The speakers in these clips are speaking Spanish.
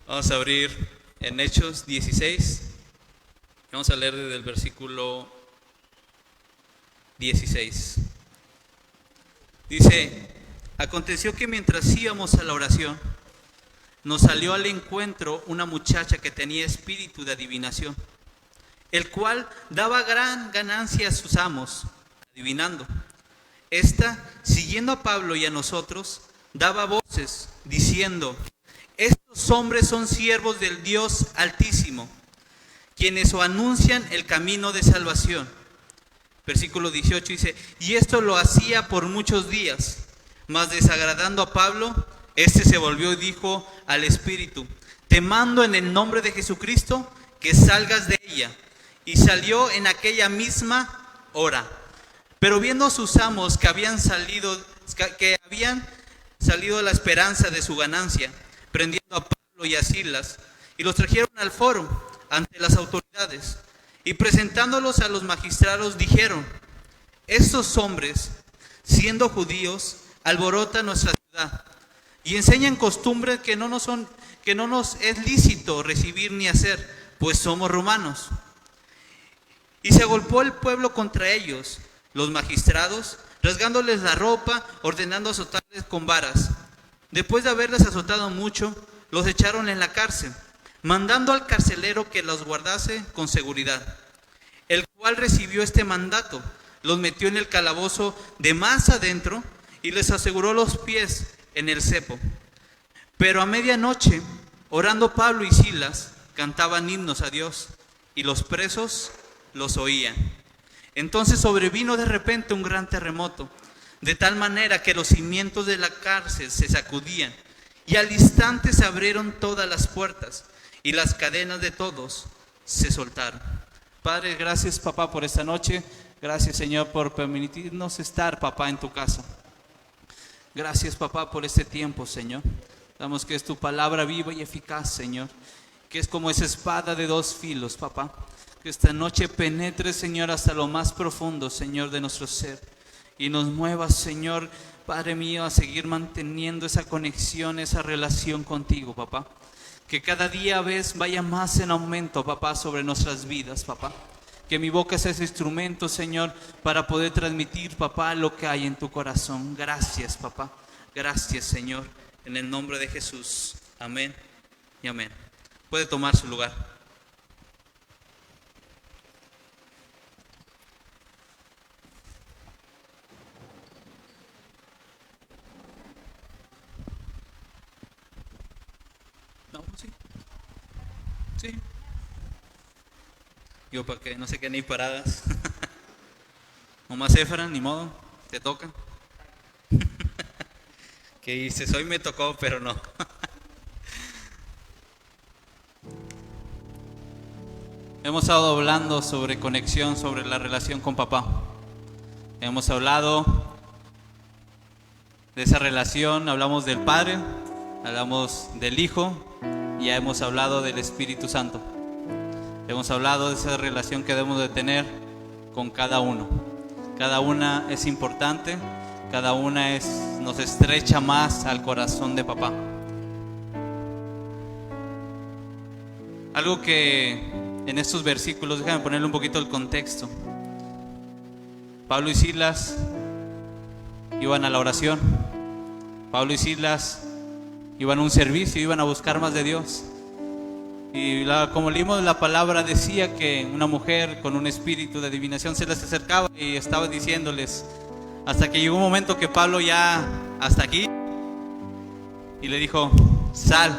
Vamos a abrir en Hechos 16. Vamos a leer desde el versículo 16. Dice: aconteció que mientras íbamos a la oración, nos salió al encuentro una muchacha que tenía espíritu de adivinación, el cual daba gran ganancia a sus amos, adivinando. Esta, siguiendo a Pablo y a nosotros, daba voces, diciendo: estos hombres son siervos del Dios Altísimo, quienes os anuncian el camino de salvación. Versículo 18 dice: y esto lo hacía por muchos días, mas desagradando a Pablo, este se volvió y dijo al espíritu: te mando en el nombre de Jesucristo que salgas de ella. Y salió en aquella misma hora. Pero viendo sus amos que habían salido la esperanza de su ganancia, prendiendo a Pablo y a Silas, y los trajeron al foro ante las autoridades, y presentándolos a los magistrados dijeron: estos hombres, siendo judíos, alborotan nuestra ciudad y enseñan costumbres que no nos es lícito recibir ni hacer, pues somos romanos. Y se agolpó el pueblo contra ellos, los magistrados, rasgándoles la ropa, ordenando azotarles con varas. Después de haberles azotado mucho, los echaron en la cárcel, mandando al carcelero que los guardase con seguridad, el cual recibió este mandato, los metió en el calabozo de más adentro y les aseguró los pies en el cepo. Pero a medianoche, orando Pablo y Silas, cantaban himnos a Dios, y los presos los oían. Entonces sobrevino de repente un gran terremoto, de tal manera que los cimientos de la cárcel se sacudían, y al instante se abrieron todas las puertas, y las cadenas de todos se soltaron. Padre, gracias, papá, por esta noche. Gracias, Señor, por permitirnos estar, papá, en tu casa. Gracias, papá, por este tiempo, Señor. Damos que es tu palabra viva y eficaz, Señor, que es como esa espada de dos filos, papá. Que esta noche penetre, Señor, hasta lo más profundo, Señor, de nuestro ser, y nos mueva, Señor, Padre mío, a seguir manteniendo esa conexión, esa relación contigo, papá. Que cada día vaya más en aumento, papá, sobre nuestras vidas, papá. Que mi boca sea ese instrumento, Señor, para poder transmitir, papá, lo que hay en tu corazón. Gracias, papá. Gracias, Señor. En el nombre de Jesús. Amén y amén. Puede tomar su lugar. No, sí. Sí. Yo para que no se queden ahí paradas. Nomás Efra, ni modo, te toca. Que dices, hoy me tocó, pero no. Hemos estado hablando sobre conexión, sobre la relación con papá. Hemos hablado de esa relación, hablamos del Padre, hablamos del Hijo y ya hemos hablado del Espíritu Santo. Hemos hablado de esa relación que debemos de tener con cada uno. Cada una es importante, cada una nos estrecha más al corazón de papá. Algo que en estos versículos, déjame ponerle un poquito el contexto. Pablo y Silas iban a la oración. Pablo y Silas iban a un servicio, iban a buscar más de Dios. Y como leímos la palabra, decía que una mujer con un espíritu de adivinación se les acercaba y estaba diciéndoles, hasta que llegó un momento que Pablo ya hasta aquí, y le dijo: sal.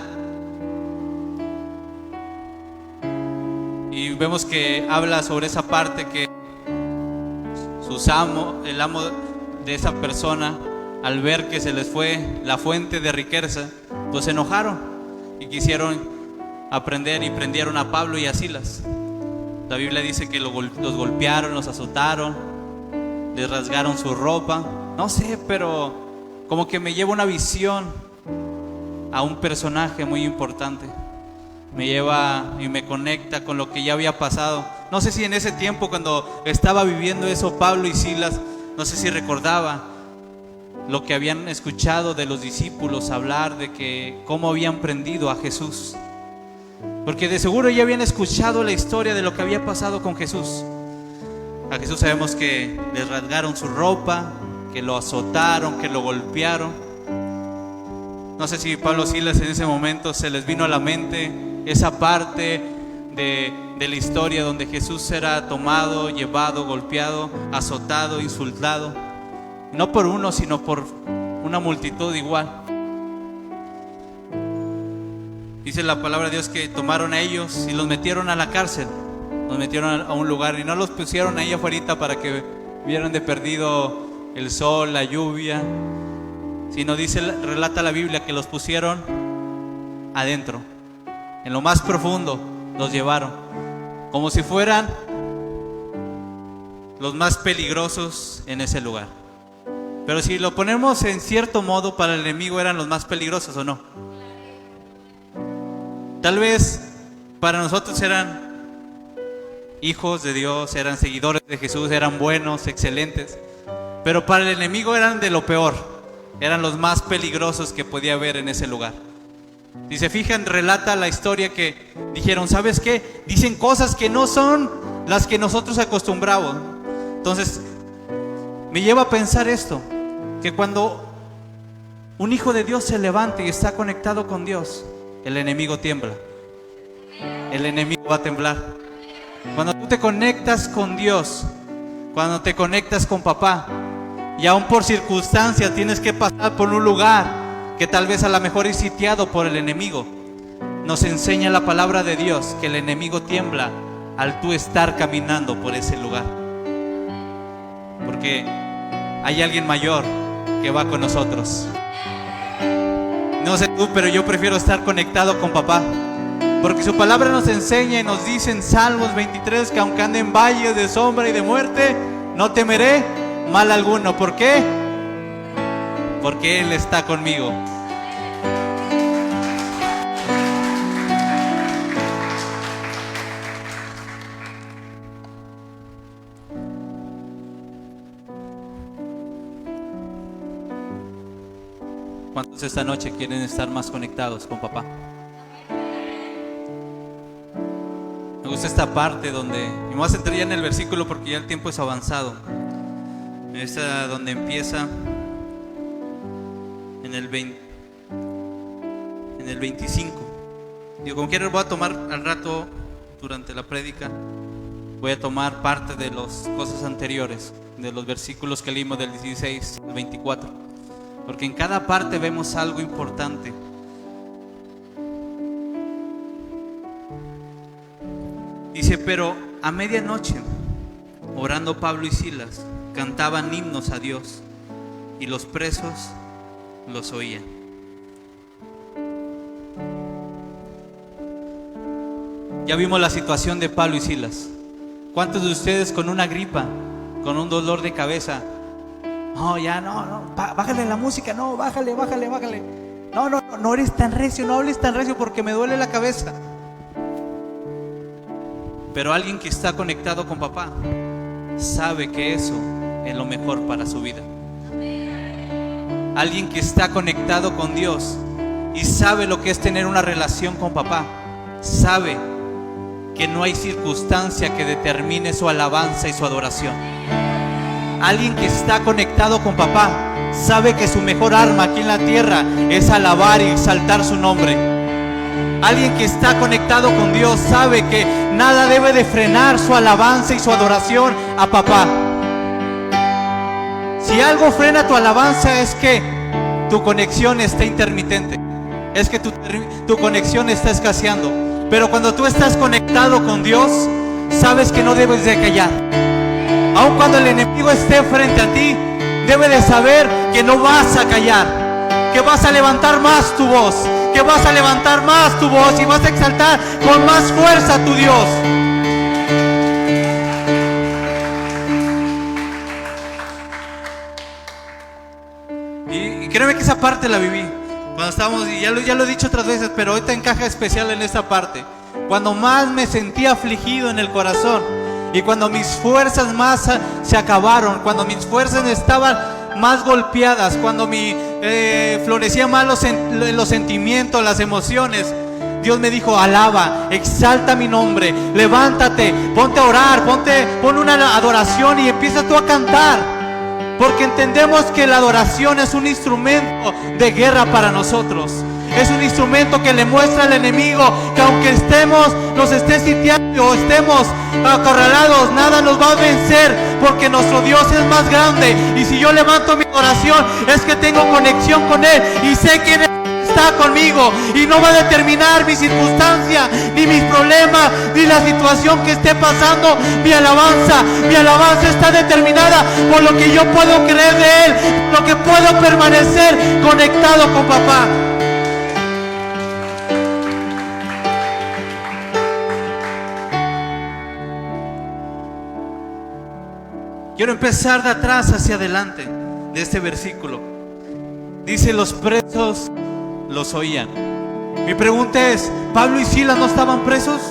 Y vemos que habla sobre esa parte que el amo de esa persona, al ver que se les fue la fuente de riqueza, pues se enojaron y quisieron aprender y prendieron a Pablo y a Silas. La Biblia dice que los golpearon, los azotaron, les rasgaron su ropa. No sé, pero como que me lleva una visión a un personaje muy importante. Me lleva y me conecta con lo que ya había pasado. No sé si en ese tiempo, cuando estaba viviendo eso, Pablo y Silas, no sé si recordaba lo que habían escuchado de los discípulos hablar de que cómo habían prendido a Jesús. porque de seguro ya habían escuchado la historia de lo que había pasado con Jesús. A Jesús sabemos que le rasgaron su ropa, que lo azotaron, que lo golpearon. No sé si Pablo y Silas en ese momento se les vino a la mente esa parte de la historia donde Jesús era tomado, llevado, golpeado, azotado, insultado, no por uno sino por una multitud igual. Dice la palabra de Dios que tomaron a ellos y los metieron a la cárcel, los metieron a un lugar y no los pusieron ahí afuera para que vieran de perdido el sol, la lluvia, sino relata la Biblia que los pusieron adentro, en lo más profundo los llevaron, como si fueran los más peligrosos en ese lugar. Pero si lo ponemos en cierto modo, para el enemigo eran los más peligrosos, ¿o no? Tal vez para nosotros eran hijos de Dios, eran seguidores de Jesús, eran buenos, excelentes, pero para el enemigo eran de lo peor, eran los más peligrosos que podía haber en ese lugar. Si se fijan, relata la historia que dijeron, ¿sabes qué? Dicen cosas que no son las que nosotros acostumbramos. Entonces me lleva a pensar esto, que cuando un hijo de Dios se levanta y está conectado con Dios, el enemigo tiembla, el enemigo va a temblar. Cuando tú te conectas con Dios, cuando te conectas con papá, y aún por circunstancias tienes que pasar por un lugar que tal vez a lo mejor es sitiado por el enemigo, nos enseña la palabra de Dios que el enemigo tiembla al tú estar caminando por ese lugar, porque hay alguien mayor que va con nosotros. No sé tú, pero yo prefiero estar conectado con papá, porque su palabra nos enseña y nos dice en Salmos 23 que aunque ande en valle de sombra y de muerte, no temeré mal alguno. ¿Por qué? Porque Él está conmigo. ¿Cuántos esta noche quieren estar más conectados con papá? Me gusta esta parte donde, y me voy a centrar ya en el versículo porque ya el tiempo es avanzado. Esta donde empieza en el 25. Digo, como quiera voy a tomar al rato durante la prédica, voy a tomar parte de las cosas anteriores, de los versículos que leímos del 16 al 24, porque en cada parte vemos algo importante. Dice, pero a medianoche, orando Pablo y Silas, cantaban himnos a Dios, y los presos los oían. Ya vimos la situación de Pablo y Silas. ¿Cuántos de ustedes con una gripa, con un dolor de cabeza? No, ya no, bájale la música, no, bájale. No eres tan recio, no hables tan recio porque me duele la cabeza. Pero alguien que está conectado con papá sabe que eso es lo mejor para su vida. Alguien que está conectado con Dios y sabe lo que es tener una relación con papá, sabe que no hay circunstancia que determine su alabanza y su adoración. Alguien que está conectado con papá sabe que su mejor arma aquí en la tierra es alabar y exaltar su nombre. Alguien que está conectado con Dios sabe que nada debe de frenar su alabanza y su adoración a papá. Si algo frena tu alabanza es que tu conexión está intermitente, es que tu conexión está escaseando. Pero cuando tú estás conectado con Dios, sabes que no debes de callar. Aun cuando el enemigo esté frente a ti, debes de saber que no vas a callar, que vas a levantar más tu voz, que vas a levantar más tu voz y vas a exaltar con más fuerza a tu Dios. Y créeme que esa parte la viví cuando estábamos, y ya lo he dicho otras veces, pero ahorita encaja especial en esta parte. Cuando más me sentía afligido en el corazón y cuando mis fuerzas más se acabaron, cuando mis fuerzas estaban más golpeadas, cuando florecían más los sentimientos, las emociones, Dios me dijo: alaba, exalta mi nombre, levántate, ponte a orar, pon una adoración y empieza tú a cantar. Porque entendemos que la adoración es un instrumento de guerra para nosotros. Es un instrumento que le muestra al enemigo que aunque nos esté sitiando o estemos acorralados, nada nos va a vencer, porque nuestro Dios es más grande. Y si yo levanto mi oración, es que tengo conexión con Él y sé quién está conmigo, y no va a determinar mi circunstancia, ni mis problemas, ni la situación que esté pasando. Mi alabanza está determinada por lo que yo puedo creer de Él, lo que puedo permanecer conectado con papá. Quiero empezar de atrás hacia adelante de este versículo. Dice: los presos los oían. Mi pregunta es: ¿Pablo y Silas no estaban presos?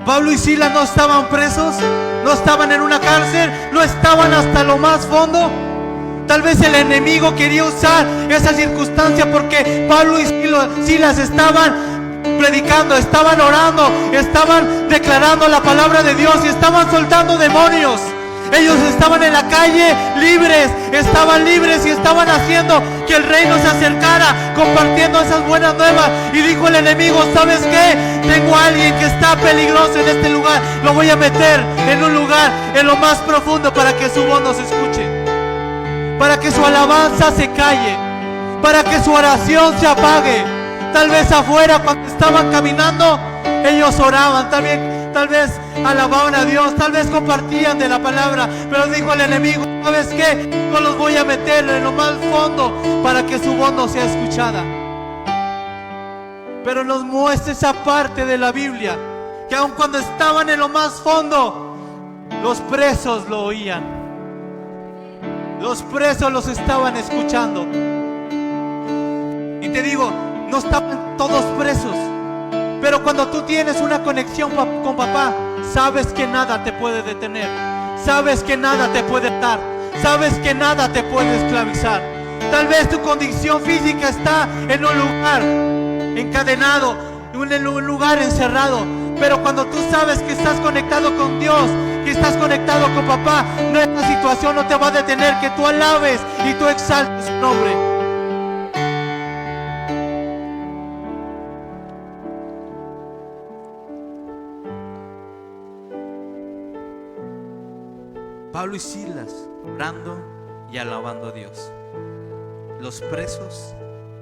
¿Pablo y Silas no estaban presos? ¿No estaban en una cárcel? ¿No estaban hasta lo más fondo? Tal vez el enemigo quería usar esa circunstancia porque Pablo y Silas estaban predicando, estaban orando, estaban declarando la palabra de Dios y estaban soltando demonios. Ellos estaban en la calle estaban libres y estaban haciendo que el reino se acercara, compartiendo esas buenas nuevas. Y dijo el enemigo: ¿sabes qué? Tengo a alguien que está peligroso en este lugar, lo voy a meter en un lugar en lo más profundo para que su voz no se escuche, para que su alabanza se calle, para que su oración se apague. Tal vez afuera, cuando estaban caminando, ellos oraban, tal vez alababan a Dios, tal vez compartían de la palabra, pero dijo el enemigo: ¿sabes qué? Yo los voy a meter en lo más fondo para que su voz no sea escuchada. Pero nos muestra esa parte de la Biblia, que aun cuando estaban en lo más fondo, los presos lo oían. Los presos los estaban escuchando. Y te digo, no estaban todos presos, pero cuando tú tienes una conexión con papá, sabes que nada te puede detener, sabes que nada te puede atar, sabes que nada te puede esclavizar. Tal vez tu condición física está en un lugar encadenado, en un lugar encerrado, pero cuando tú sabes que estás conectado con Dios, que estás conectado con papá, esta situación no te va a detener, que tú alabes y tú exaltes su nombre. Pablo y Silas orando y alabando a Dios. Los presos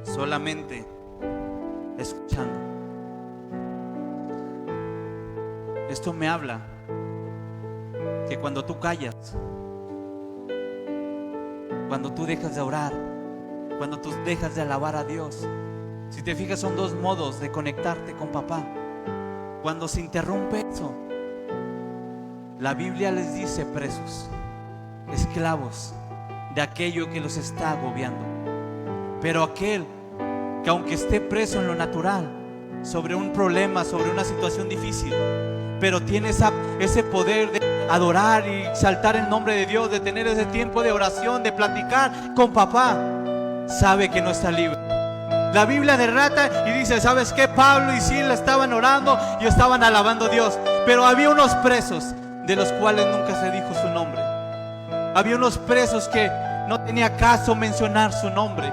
solamente escuchando. Esto me habla que cuando tú callas, cuando tú dejas de orar, cuando tú dejas de alabar a Dios, si te fijas, son dos modos de conectarte con papá. Cuando se interrumpe eso, la Biblia les dice presos, esclavos de aquello que los está agobiando. Pero aquel que aunque esté preso en lo natural, sobre un problema, sobre una situación difícil, pero tiene ese poder de adorar y exaltar el nombre de Dios, de tener ese tiempo de oración, de platicar con papá, sabe que no está libre. La Biblia relata y dice: ¿sabes qué? Pablo y Silas estaban orando y estaban alabando a Dios, pero había unos presos de los cuales nunca se dijo su nombre. Había unos presos que no tenía caso mencionar su nombre.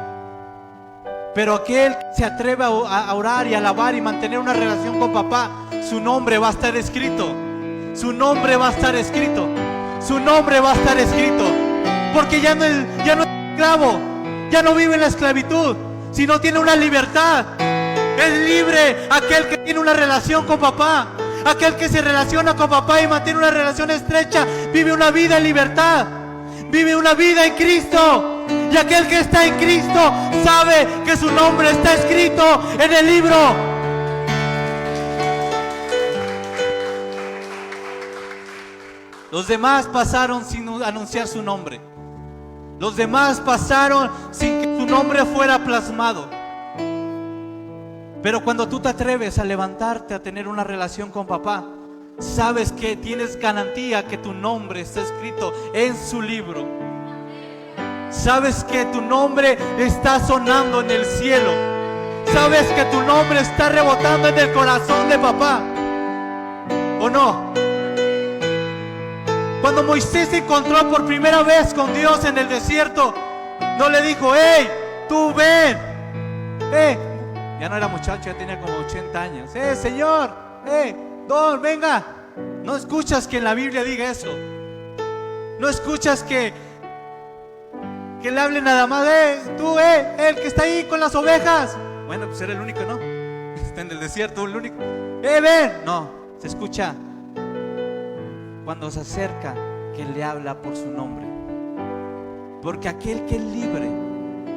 Pero aquel que se atreve a orar y alabar y mantener una relación con papá, su nombre va a estar escrito. Su nombre va a estar escrito. Su nombre va a estar escrito. Porque ya no es esclavo, ya no vive en la esclavitud, sino tiene una libertad. Es libre aquel que tiene una relación con papá. Aquel que se relaciona con papá y mantiene una relación estrecha, vive una vida en libertad, vive una vida en Cristo. Y aquel que está en Cristo sabe que su nombre está escrito en el libro. Los demás pasaron sin anunciar su nombre. Los demás pasaron sin que su nombre fuera plasmado. Pero cuando tú te atreves a levantarte, a tener una relación con papá, sabes que tienes garantía que tu nombre está escrito en su libro. Sabes que tu nombre está sonando en el cielo. sabes que tu nombre está rebotando en el corazón de papá, ¿o no? Cuando Moisés se encontró por primera vez con Dios en el desierto, no le dijo: hey, tú ven, ya no era muchacho, ya tenía como 80 años. Señor, Don, venga. No escuchas que en la Biblia diga eso. No escuchas que le hable nada más: tú, el que está ahí con las ovejas. Bueno, pues era el único, ¿no? Está en el desierto, el único. Ven. No, se escucha cuando se acerca, que le habla por su nombre. Porque aquel que es libre,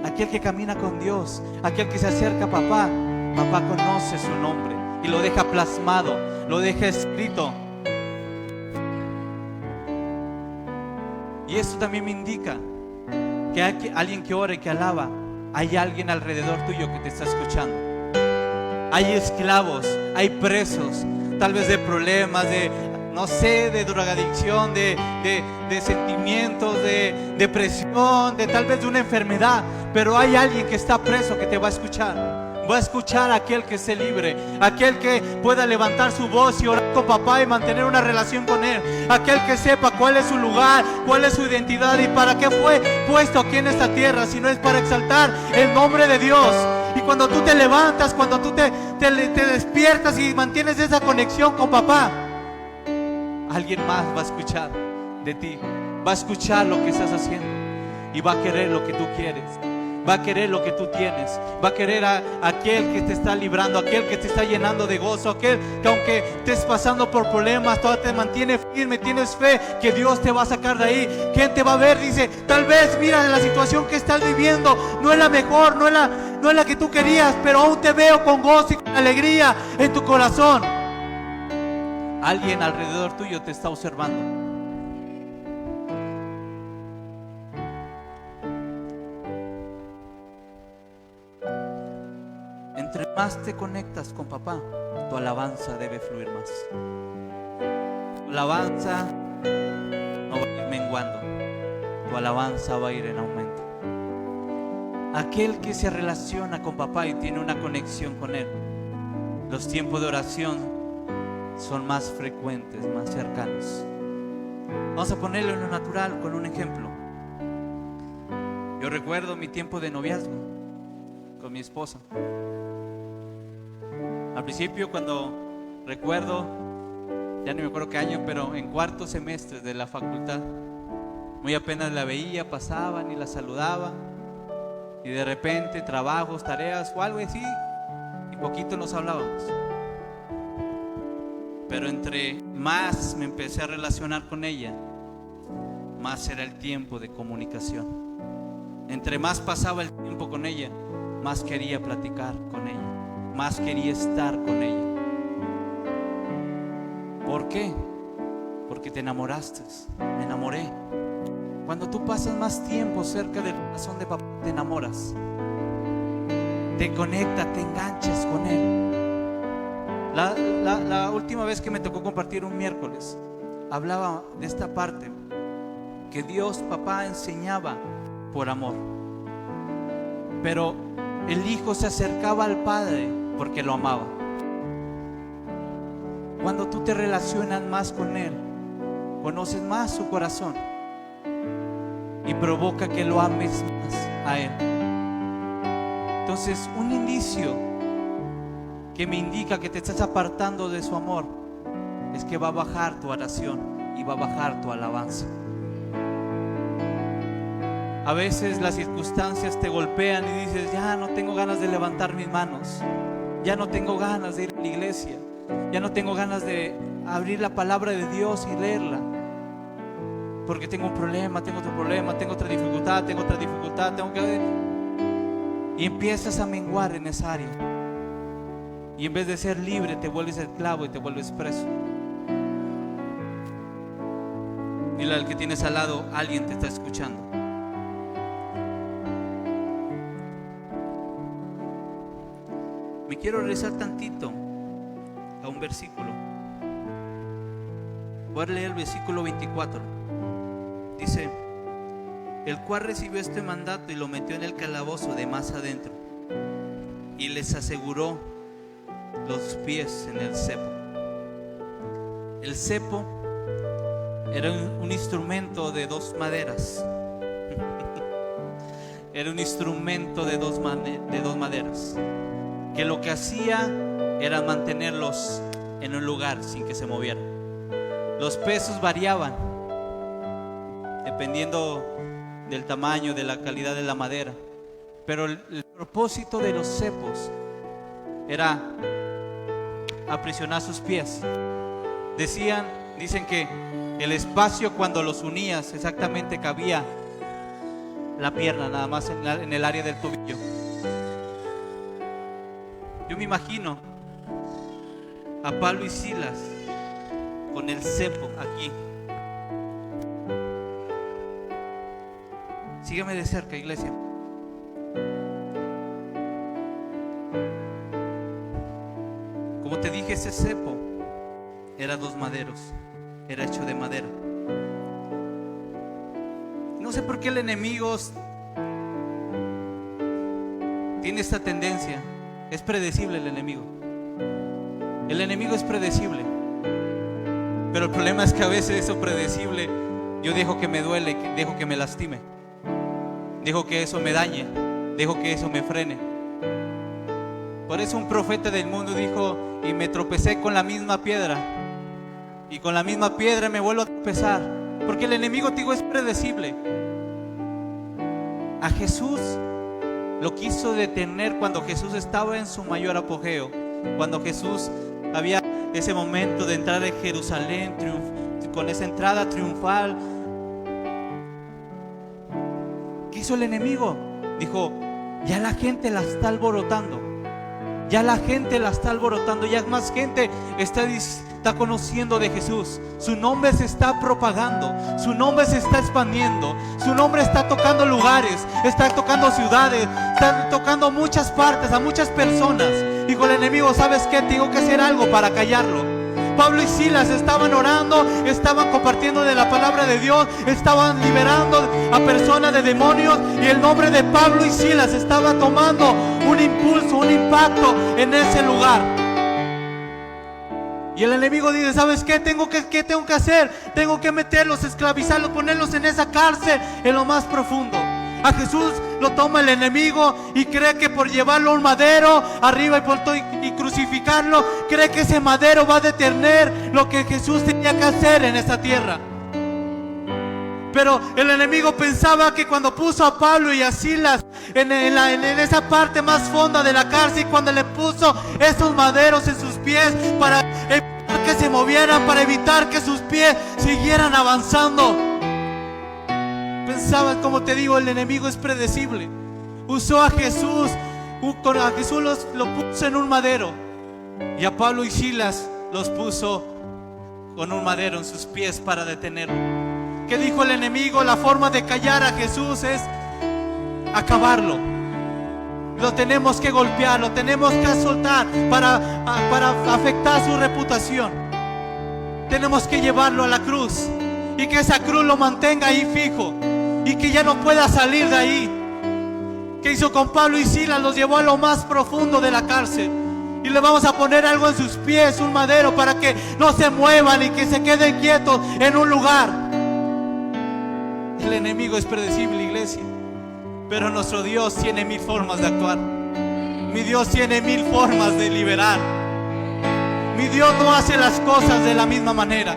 aquel que camina con Dios, aquel que se acerca a papá, papá conoce su nombre y lo deja plasmado, lo deja escrito. Y esto también me indica que hay alguien que ora y que alaba. Hay alguien alrededor tuyo que te está escuchando. Hay esclavos, hay presos, tal vez de problemas, de, no sé, de drogadicción, de sentimientos, de depresión, de tal vez de una enfermedad. Pero hay alguien que está preso que te va a escuchar. Va a escuchar a aquel que esté libre, aquel que pueda levantar su voz y orar con papá y mantener una relación con él, aquel que sepa cuál es su lugar, cuál es su identidad y para qué fue puesto aquí en esta tierra, si no es para exaltar el nombre de Dios. Y cuando tú te levantas, cuando tú te despiertas y mantienes esa conexión con papá, alguien más va a escuchar de ti, va a escuchar lo que estás haciendo y va a querer lo que tú quieres. Va a querer lo que tú tienes. Va a querer a aquel que te está librando, aquel que te está llenando de gozo, aquel que aunque estés pasando por problemas, todavía te mantiene firme, tienes fe que Dios te va a sacar de ahí. ¿Quién te va a ver? Dice: tal vez, mira, la situación que estás viviendo no es la mejor, no es la que tú querías, pero aún te veo con gozo y con alegría en tu corazón. Alguien alrededor tuyo te está observando. Entre más te conectas con papá, tu alabanza debe fluir más. Tu alabanza no va a ir menguando, tu alabanza va a ir en aumento. Aquel que se relaciona con papá y tiene una conexión con él, los tiempos de oración son más frecuentes, más cercanos. Vamos a ponerlo en lo natural con un ejemplo. Yo recuerdo mi tiempo de noviazgo con mi esposa. Al principio, cuando recuerdo, ya no me acuerdo qué año, pero en cuarto semestre de la facultad, muy apenas la veía, pasaban y la saludaba, y de repente trabajos, tareas o algo así, y poquito nos hablábamos. Pero entre más me empecé a relacionar con ella, más era el tiempo de comunicación. Entre más pasaba el tiempo con ella, más quería platicar con ella, más quería estar con ella. ¿Por qué? Porque te enamoraste. Me enamoré. Cuando tú pasas más tiempo cerca del corazón de papá, te enamoras, te conectas, te enganchas con él. La última vez que me tocó compartir un miércoles, hablaba de esta parte, que Dios papá enseñaba por amor, pero el hijo se acercaba al padre porque lo amaba. Cuando tú te relacionas más con él, conoces más su corazón y provoca que lo ames más a él. Entonces, un indicio que me indica que te estás apartando de su amor es que va a bajar tu oración y va a bajar tu alabanza. A veces las circunstancias te golpean y dices: ya no tengo ganas de levantar mis manos, ya no tengo ganas de ir a la iglesia, ya no tengo ganas de abrir la palabra de Dios y leerla, porque tengo un problema, tengo otro problema, tengo otra dificultad, tengo que... Y empiezas a menguar en esa área, y en vez de ser libre te vuelves esclavo y te vuelves preso. Dile al que tienes al lado: alguien te está escuchando. Me quiero regresar tantito a un versículo. Voy a leer el versículo 24. Dice: el cual recibió este mandato y lo metió en el calabozo de más adentro, y les aseguró los pies en el cepo. El cepo era un instrumento de dos maderas. Era un instrumento de dos maderas, que lo que hacía era mantenerlos en un lugar sin que se movieran. Los pesos variaban dependiendo del tamaño, de la calidad de la madera, pero el propósito de los cepos era aprisionar sus pies. Dicen que el espacio cuando los unías exactamente cabía la pierna nada más en el área del tobillo. Yo me imagino a Pablo y Silas con el cepo aquí. Sígueme de cerca, iglesia. Como te dije, ese cepo era dos maderos, era hecho de madera. No sé por qué el enemigo tiene esta tendencia. Es predecible el enemigo. El enemigo es predecible. Pero el problema es que a veces eso predecible yo dejo que me duele, dejo que me lastime, dejo que eso me dañe, dejo que eso me frene. Por eso un profeta del mundo dijo: y me tropecé con la misma piedra, y con la misma piedra me vuelvo a tropezar. Porque el enemigo, digo, es predecible. A Jesús lo quiso detener cuando Jesús estaba en su mayor apogeo, cuando Jesús había ese momento de entrar en Jerusalén con esa entrada triunfal. ¿Qué hizo el enemigo? Dijo: ya la gente la está alborotando, ya la gente la está alborotando, ya más gente está conociendo de Jesús. Su nombre se está propagando, su nombre se está expandiendo, su nombre está tocando lugares, está tocando ciudades, está tocando muchas partes, a muchas personas. Dijo el enemigo: ¿sabes qué? Tengo que hacer algo para callarlo. Pablo y Silas estaban orando, estaban compartiendo de la palabra de Dios, estaban liberando a personas de demonios, y el nombre de Pablo y Silas estaba tomando un impulso, un impacto en ese lugar. Y el enemigo dice: ¿sabes qué? ¿Qué tengo que hacer? Tengo que meterlos, esclavizarlos, ponerlos en esa cárcel, en lo más profundo. A Jesús lo toma el enemigo y cree que por llevarlo a un madero arriba y crucificarlo, cree que ese madero va a detener lo que Jesús tenía que hacer en esta tierra. Pero el enemigo pensaba que cuando puso a Pablo y a Silas en esa parte más fonda de la cárcel, y cuando le puso esos maderos en sus pies para evitar que se movieran, para evitar que sus pies siguieran avanzando, pensaba, como te digo, el enemigo es predecible. Usó a Jesús, lo puso en un madero, y a Pablo y Silas los puso con un madero en sus pies para detenerlo. ¿Qué dijo el enemigo? La forma de callar a Jesús es acabarlo. Lo tenemos que golpear, lo tenemos que azotar para afectar su reputación. Tenemos que llevarlo a la cruz, y que esa cruz lo mantenga ahí fijo, y que ya no pueda salir de ahí. ¿Qué hizo con Pablo y Silas? Los llevó a lo más profundo de la cárcel, y le vamos a poner algo en sus pies, un madero, para que no se muevan y que se queden quietos en un lugar. El enemigo es predecible, iglesia, pero nuestro Dios tiene 1000 formas de actuar. Mi Dios tiene 1000 formas de liberar. Mi Dios no hace las cosas de la misma manera.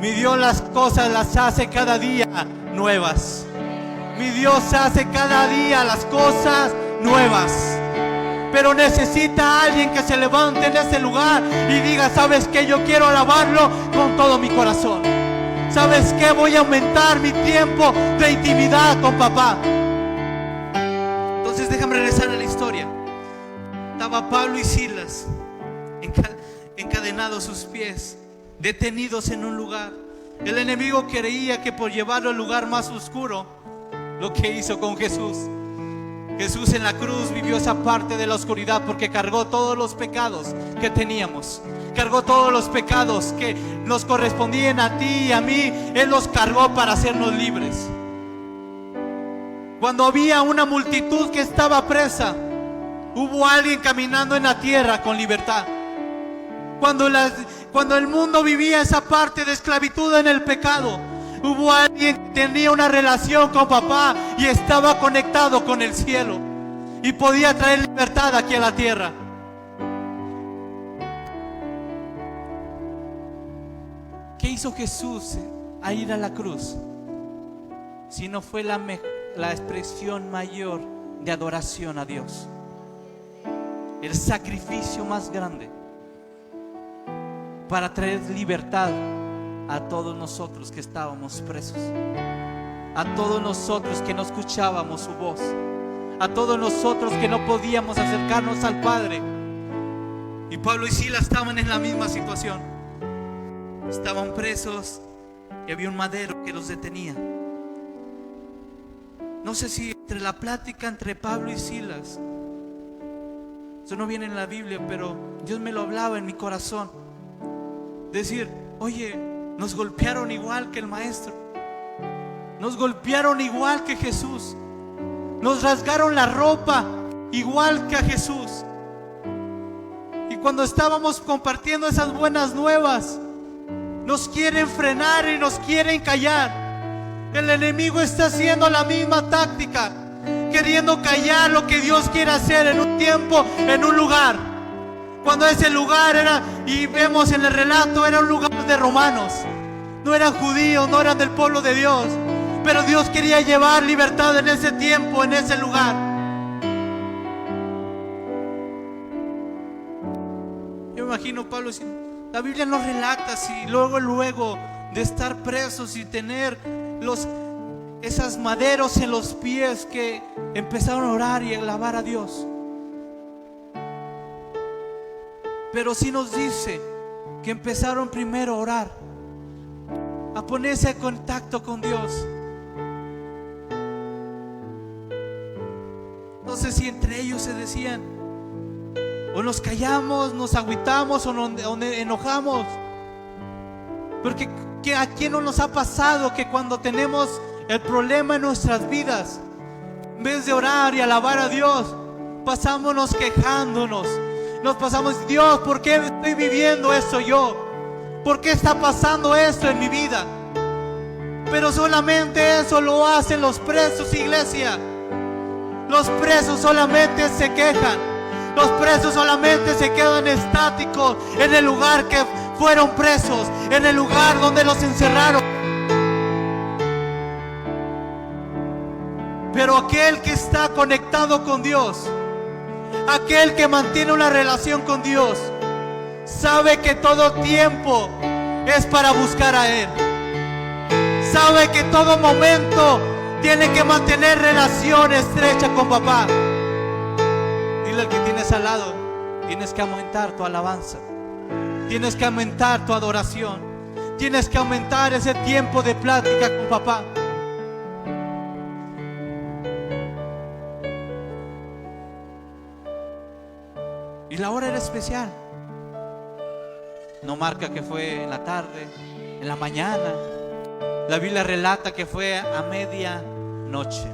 Mi Dios las cosas las hace cada día nuevas. Mi Dios hace cada día las cosas nuevas. Pero necesita a alguien que se levante en ese lugar y diga: ¿sabes qué? Yo quiero alabarlo con todo mi corazón. ¿Sabes qué? Voy a aumentar mi tiempo de intimidad con papá. Entonces déjame regresar a la historia. Estaba Pablo y Silas encadenados sus pies, detenidos en un lugar. El enemigo creía que por llevarlo al lugar más oscuro, lo que hizo con Jesús. Jesús en la cruz vivió esa parte de la oscuridad porque cargó todos los pecados que teníamos. Cargó todos los pecados que nos correspondían a ti y a mí. Él los cargó para hacernos libres. Cuando había una multitud que estaba presa, hubo alguien caminando en la tierra con libertad. Cuando el mundo vivía esa parte de esclavitud en el pecado, hubo alguien que tenía una relación con papá y estaba conectado con el cielo y podía traer libertad aquí a la tierra. ¿Qué hizo Jesús a ir a la cruz? Si no fue la expresión mayor de adoración a Dios, el sacrificio más grande para traer libertad a todos nosotros que estábamos presos, a todos nosotros que no escuchábamos su voz, a todos nosotros que no podíamos acercarnos al Padre. Y Pablo y Silas estaban en la misma situación. Estaban presos y había un madero que los detenía. No sé si entre la plática entre Pablo y Silas, eso no viene en la Biblia, pero Dios me lo hablaba en mi corazón. Decir, oye, nos golpearon igual que el maestro, nos golpearon igual que Jesús, nos rasgaron la ropa igual que a Jesús. Y cuando estábamos compartiendo esas buenas nuevas, nos quieren frenar y nos quieren callar. El enemigo está haciendo la misma táctica, queriendo callar lo que Dios quiere hacer en un tiempo, en un lugar. Cuando ese lugar era, y vemos en el relato, era un lugar de romanos, no eran judíos, no eran del pueblo de Dios, pero Dios quería llevar libertad en ese tiempo, en ese lugar. Yo me imagino Pablo diciendo, la Biblia nos relata si luego de estar presos y tener esas maderos en los pies, que empezaron a orar y a alabar a Dios. Pero sí nos dice que empezaron primero a orar, a ponerse en contacto con Dios. No sé si entre ellos se decían, o nos callamos, nos agüitamos o nos enojamos. Porque ¿a quién no nos ha pasado que cuando tenemos el problema en nuestras vidas, en vez de orar y alabar a Dios, pasámonos quejándonos? Nos pasamos, Dios, ¿por qué estoy viviendo esto yo? ¿Por qué está pasando esto en mi vida? Pero solamente eso lo hacen los presos, iglesia. Los presos solamente se quejan. Los presos solamente se quedan estáticos en el lugar que fueron presos, en el lugar donde los encerraron. Pero aquel que está conectado con Dios, aquel que mantiene una relación con Dios, sabe que todo tiempo es para buscar a Él. Sabe que todo momento tiene que mantener relación estrecha con papá. Dile al que tienes al lado, tienes que aumentar tu alabanza, tienes que aumentar tu adoración, tienes que aumentar ese tiempo de plática con papá. Y la hora era especial. No marca que fue en la tarde, en la mañana. La Biblia relata que fue a medianoche.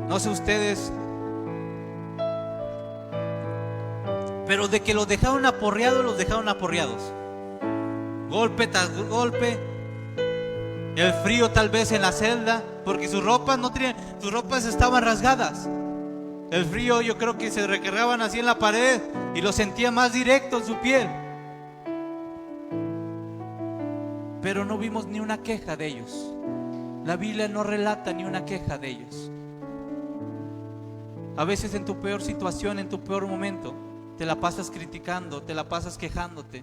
No sé ustedes, pero de que los dejaron aporreados, los dejaron aporreados. Golpe tras golpe. El frío tal vez en la celda, porque sus ropas estaban rasgadas. El frío, yo creo que se recargaban así en la pared y lo sentía más directo en su piel. Pero no vimos ni una queja de ellos. La Biblia no relata ni una queja de ellos. A veces en tu peor situación, en tu peor momento, te la pasas criticando, te la pasas quejándote.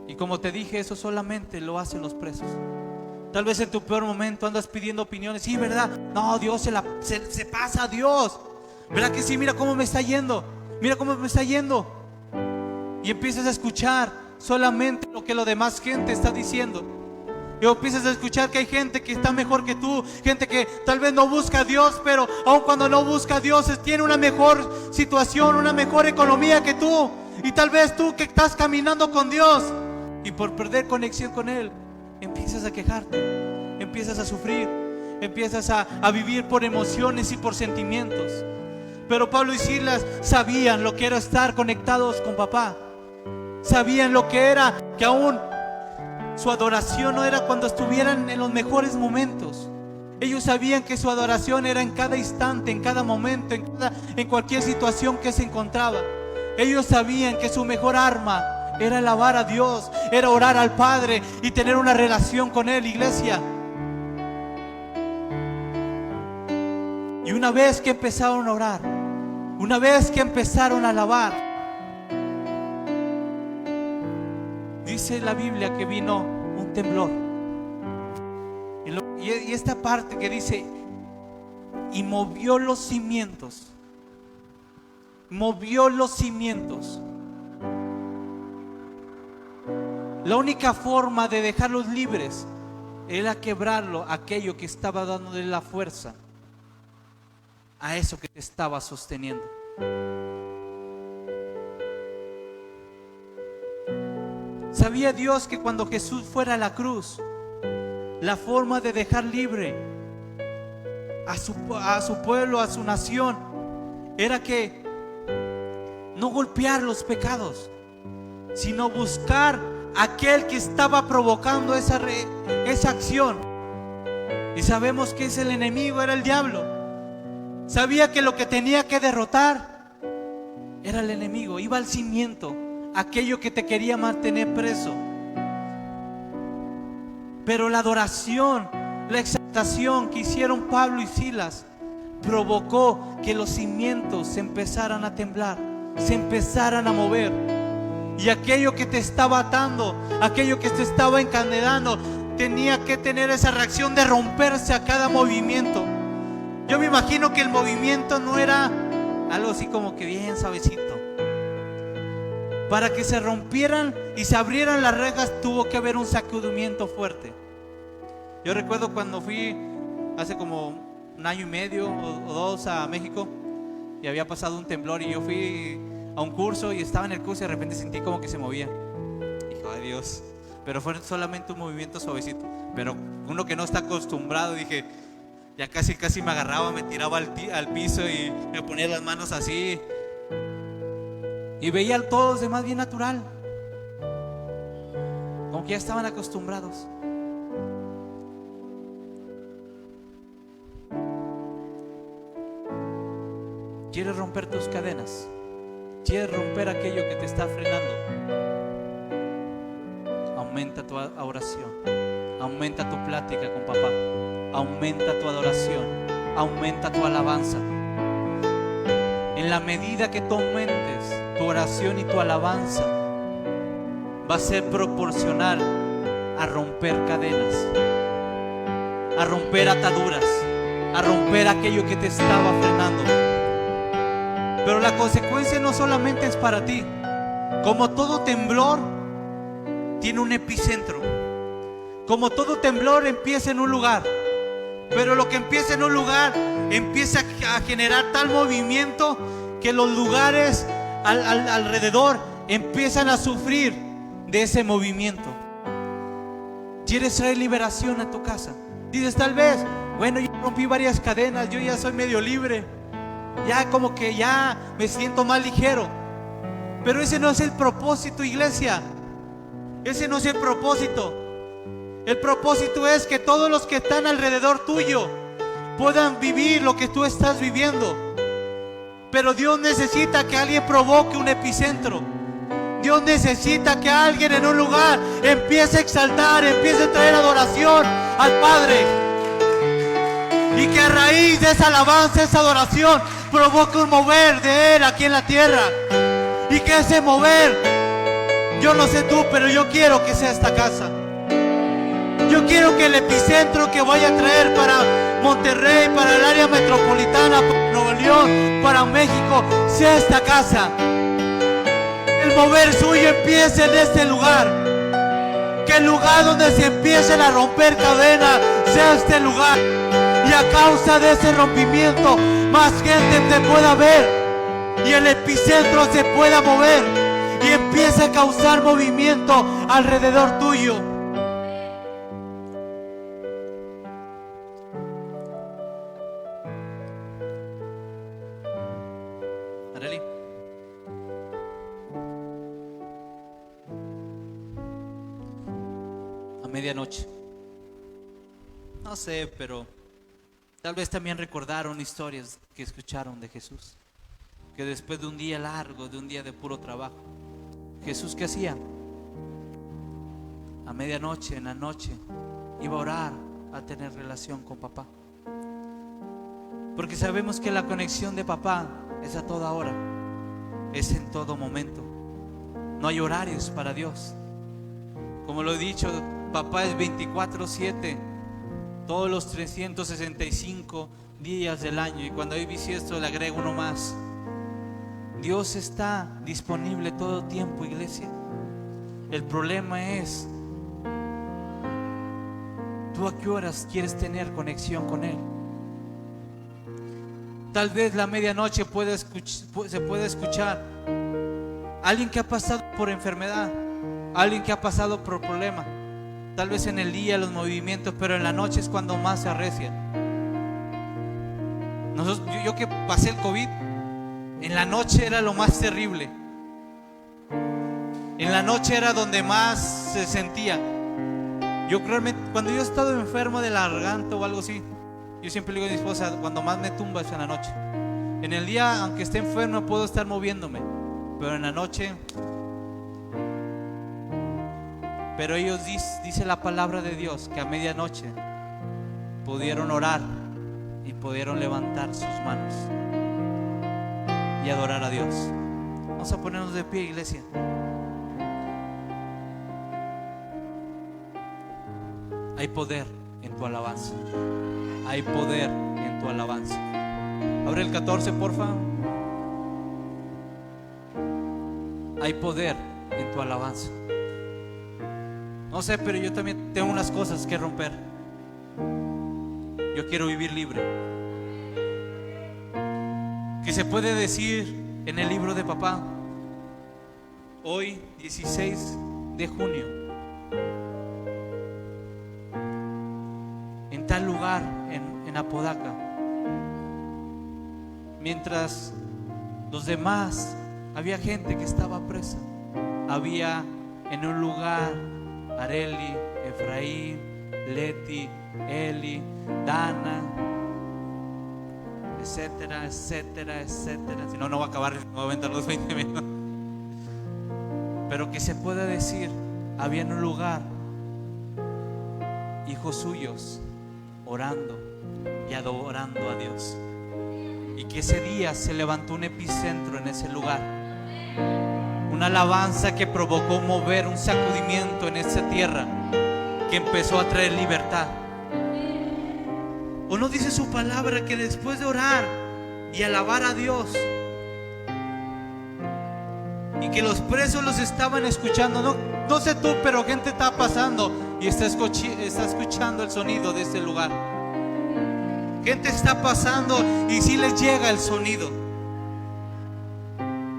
Y como te dije, eso solamente lo hacen los presos. Tal vez en tu peor momento andas pidiendo opiniones. Sí, ¿verdad? No, Dios se pasa a Dios. ¿Verdad que sí? Mira cómo me está yendo. Mira cómo me está yendo. Y empiezas a escuchar solamente lo que la demás gente está diciendo. Y empiezas a escuchar que hay gente que está mejor que tú, gente que tal vez no busca a Dios, pero aun cuando no busca a Dios, tiene una mejor situación, una mejor economía que tú. Y tal vez tú que estás caminando con Dios y por perder conexión con Él, empiezas a quejarte, empiezas a sufrir, empiezas a vivir por emociones y por sentimientos. Pero Pablo y Silas sabían lo que era estar conectados con papá. Sabían lo que era que aún su adoración no era cuando estuvieran en los mejores momentos. Ellos sabían que su adoración era en cada instante, en cada momento, en cualquier situación que se encontraba. Ellos sabían que su mejor arma era alabar a Dios, era orar al Padre y tener una relación con Él, iglesia. Y una vez que empezaron a orar, una vez que empezaron a alabar, dice la Biblia que vino un temblor. Y esta parte que dice, y movió los cimientos. Movió los cimientos. La única forma de dejarlos libres era quebrarlo, aquello que estaba dándole la fuerza a eso que te estaba sosteniendo. Sabía Dios que cuando Jesús fuera a la cruz, la forma de dejar libre a su pueblo, a su nación, era que no golpear los pecados, sino buscar aquel que estaba provocando esa acción. Y sabemos que es el enemigo, era el diablo. Sabía que lo que tenía que derrotar era el enemigo. Iba al cimiento, aquello que te quería mantener preso. Pero la adoración, la exaltación que hicieron Pablo y Silas provocó que los cimientos se empezaran a temblar, se empezaran a mover. Y aquello que te estaba atando, aquello que te estaba encadenando, tenía que tener esa reacción de romperse a cada movimiento. Yo me imagino que el movimiento no era algo así como que bien suavecito. Para que se rompieran y se abrieran las rejas, tuvo que haber un sacudimiento fuerte. Yo recuerdo cuando fui hace como un año y medio o dos a México, y había pasado un temblor, y yo fui a un curso y estaba en el curso y de repente sentí como que se movía. Dije, ay Dios, pero fue solamente un movimiento suavecito. Pero uno que no está acostumbrado, dije, ya casi me agarraba, me tiraba al piso y me ponía las manos así. Y veía a todos los demás bien natural, como que ya estaban acostumbrados. ¿Quieres romper tus cadenas? ¿Quieres romper aquello que te está frenando? Aumenta tu oración, aumenta tu plática con papá, aumenta tu adoración, aumenta tu alabanza. En la medida que tú aumentes tu oración y tu alabanza, va a ser proporcional a romper cadenas, a romper ataduras, a romper aquello que te estaba frenando. Pero la consecuencia no solamente es para ti. Como todo temblor tiene un epicentro. Como todo temblor empieza en un lugar, pero lo que empieza en un lugar empieza a generar tal movimiento que los lugares alrededor empiezan a sufrir de ese movimiento. ¿Quieres traer liberación a tu casa? Dices tal vez, bueno, yo rompí varias cadenas, yo ya soy medio libre, ya como que ya me siento más ligero. Pero ese no es el propósito, iglesia. Ese no es el propósito. El propósito es que todos los que están alrededor tuyo puedan vivir lo que tú estás viviendo. Pero Dios necesita que alguien provoque un epicentro. Dios necesita que alguien en un lugar empiece a exaltar, empiece a traer adoración al Padre. Y que a raíz de esa alabanza, esa adoración, provoque un mover de Él aquí en la tierra. Y que ese mover, yo no sé tú, pero yo quiero que sea esta casa. Yo quiero que el epicentro que vaya a traer para Monterrey, para el área metropolitana, para Nuevo León, para México, sea esta casa. El mover suyo empiece en este lugar. Que el lugar donde se empiecen a romper cadenas sea este lugar. Y a causa de ese rompimiento, más gente te pueda ver. Y el epicentro se pueda mover. Y empiece a causar movimiento alrededor tuyo. Arely. A medianoche. No sé, pero tal vez también recordaron historias que escucharon de Jesús. Que después de un día largo, de un día de puro trabajo, Jesús, ¿qué hacía? A medianoche, en la noche, iba a orar, a tener relación con papá. Porque sabemos que la conexión de papá es a toda hora, es en todo momento. No hay horarios para Dios. Como lo he dicho, papá es 24/7, todos los 365 días del año. Y cuando hay bisiesto le agrego uno más. Dios está disponible todo tiempo, iglesia. El problema es, ¿tú a qué horas quieres tener conexión con Él? Tal vez la medianoche se puede escuchar alguien que ha pasado por enfermedad, alguien que ha pasado por problema. Tal vez en el día los movimientos, pero en la noche es cuando más se arrecia. Yo que pasé el COVID, en la noche era lo más terrible. En la noche era donde más se sentía. Yo creo que cuando yo he estado enfermo de la garganta o algo así, yo siempre le digo a mi esposa, cuando más me tumba es en la noche. En el día, aunque esté enfermo, puedo estar moviéndome, pero en la noche. Pero ellos, dice la palabra de Dios, que a medianoche pudieron orar y pudieron levantar sus manos y adorar a Dios. Vamos a ponernos de pie, iglesia. Hay poder en tu alabanza. Hay poder en tu alabanza. Abre el 14, porfa. Hay poder en tu alabanza. No sé, pero yo también tengo unas cosas que romper. Yo quiero vivir libre. Que se puede decir en el libro de papá, hoy 16 de junio, en tal lugar, en Apodaca, mientras los demás, había gente que estaba presa. Había en un lugar Arely, Efraín, Leti, Eli, Dana, etcétera, etcétera, etcétera. Si no, no va a acabar, no va a aventar los 20 minutos. Pero que se pueda decir, había en un lugar hijos suyos orando y adorando a Dios. Y que ese día se levantó un epicentro en ese lugar. Una alabanza que provocó mover un sacudimiento en esa tierra, que empezó a traer libertad. ¿O no dice su palabra que después de orar y alabar a Dios, y que los presos los estaban escuchando? No sé tú, pero gente está pasando y está escuchando el sonido de este lugar. Gente está pasando y sí les llega el sonido.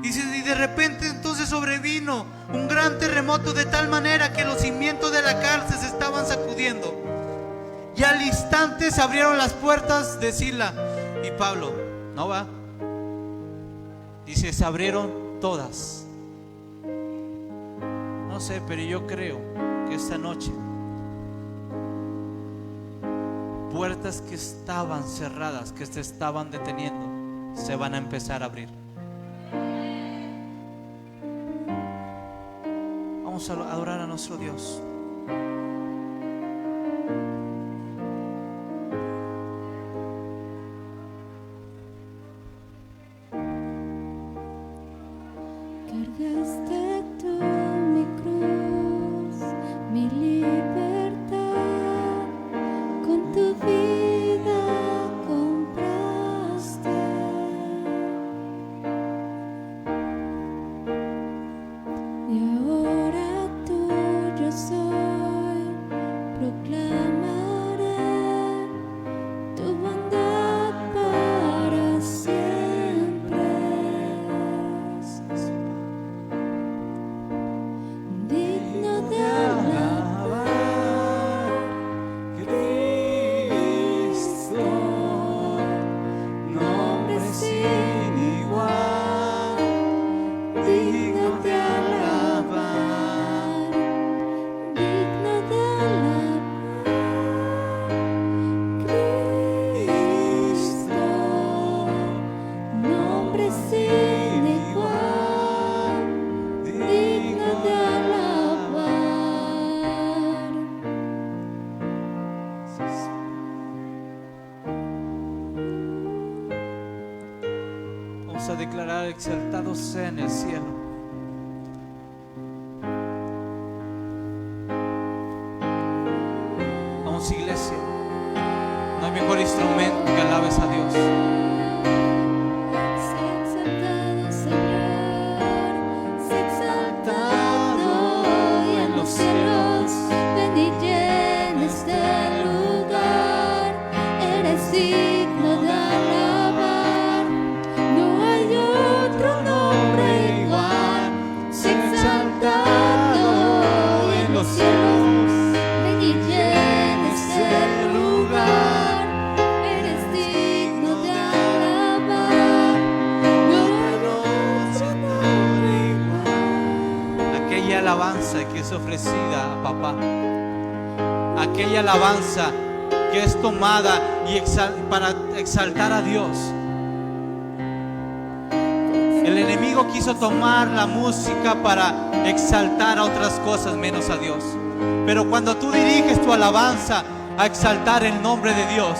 Y de repente entonces sobrevino un gran terremoto, de tal manera que los cimientos de la cárcel se estaban sacudiendo. Y al instante se abrieron las puertas de Sila y Pablo. No va. Dice, se abrieron todas. No sé, pero yo creo que esta noche puertas que estaban cerradas, que se estaban deteniendo, se van a empezar a abrir. Vamos a adorar a nuestro Dios. Cargaste tú mi cruz, mi libertad, con tu vida compraste. Y ahora tuyo soy, Vamos a declarar: exaltado sea en el cielo. Vamos, iglesia. No hay mejor instrumento que alabes a Dios. Alabanza que es ofrecida a papá, aquella alabanza que es tomada y para exaltar a Dios. El enemigo quiso tomar la música para exaltar a otras cosas menos a Dios, pero cuando tú diriges tu alabanza a exaltar el nombre de Dios,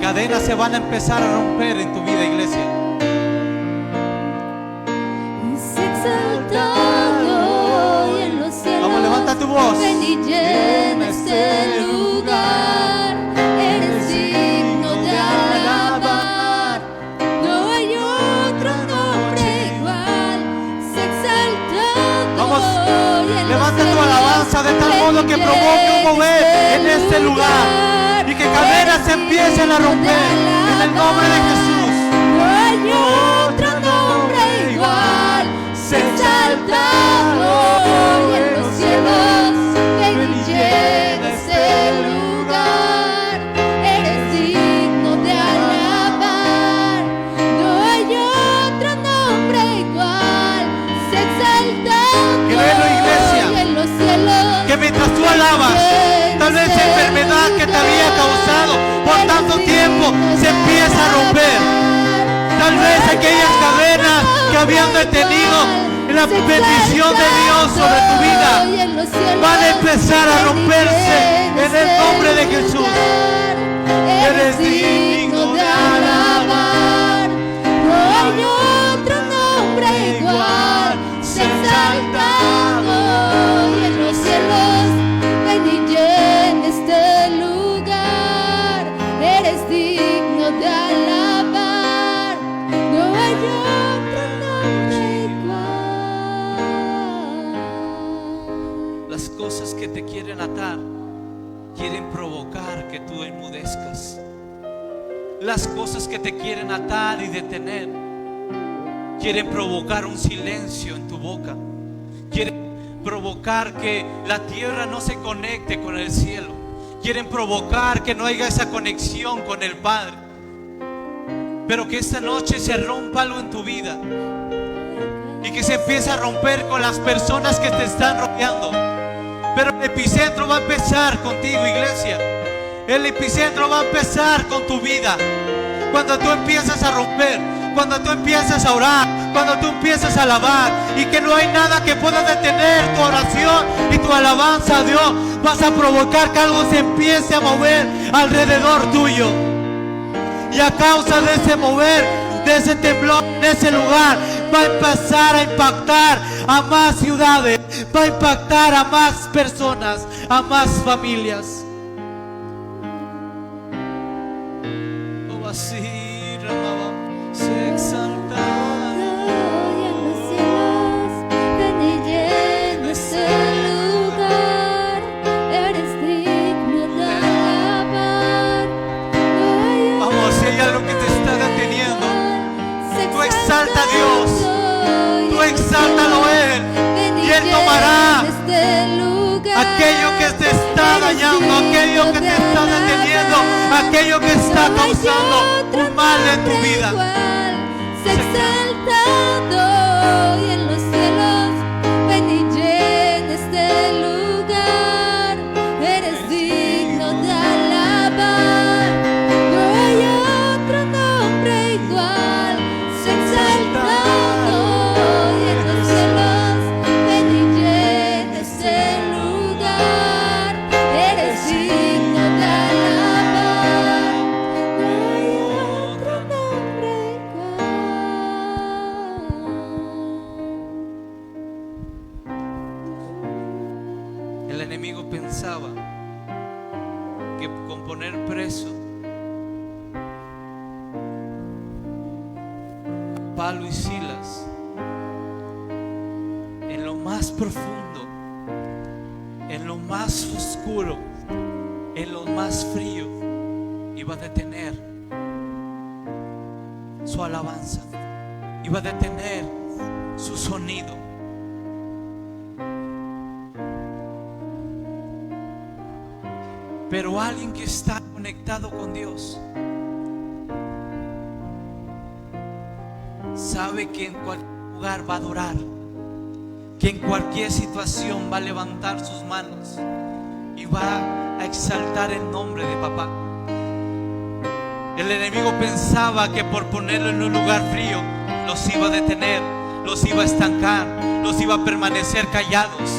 cadenas se van a empezar a romper en tu vida, iglesia. Vamos, levanta tu voz. Ven y llena este lugar, eres digno de alabar. No hay otro nombre igual, se exaltado. Vamos, levanta tu alabanza de tal modo que provoque un mover en este lugar y que cadenas se empiecen a romper en el nombre de Jesús. No hay otro nombre igual, se exaltado. Mientras tú alabas, tal vez la enfermedad que te había causado por tanto tiempo se empieza a romper. Tal vez aquellas cadenas que habían detenido la bendición de Dios sobre tu vida van a empezar a romperse en el nombre de Jesús. Eres digno de alabar. No hay otro nombre igual, se exaltado y en los cielos. Ven y llena este lugar, eres digno de alabar. No hay otro nombre igual. Las cosas que te quieren atar quieren provocar que tú enmudezcas. Las cosas que te quieren atar y detener quieren provocar un silencio en tu boca. Quieren provocar que la tierra no se conecte con el cielo. Quieren provocar que no haya esa conexión con el Padre. Pero que esta noche se rompa algo en tu vida y que se empiece a romper con las personas que te están rodeando. Pero el epicentro va a empezar contigo, iglesia. El epicentro va a empezar con tu vida. Cuando tú empiezas a romper, cuando tú empiezas a orar, cuando tú empiezas a alabar, y que no hay nada que pueda detener tu oración y tu alabanza a Dios, vas a provocar que algo se empiece a mover alrededor tuyo. Y a causa de ese mover, de ese temblor, de ese lugar, va a empezar a impactar a más ciudades, va a impactar a más personas, a más familias. Oh, así, Ramaba, se exalta. Y en los cielos, ven y llena este lugar, eres digno de alabar. Vamos, si hay algo que te está deteniendo, tú exalta a Dios, tú exáltalo a Él, y Él tomará aquello que te está dañando, aquello que te está deteniendo, aquello que está causando un mal en tu vida. Se exaltado y en los cielos, ven y llena este lugar, eres digno de alabar. No hay otro nombre igual, se exaltado y en los cielos, ven y llena este lugar, eres digno de alabar. No hay otro nombre igual. Pablo y Silas, en lo más profundo, en lo más oscuro, en lo más frío, iba a detener su alabanza, iba a detener su sonido. Pero alguien que está conectado con Dios sabe que en cualquier lugar va a adorar, que en cualquier situación va a levantar sus manos y va a exaltar el nombre de papá. El enemigo pensaba que por ponerlo en un lugar frío los iba a detener, los iba a estancar, los iba a permanecer callados,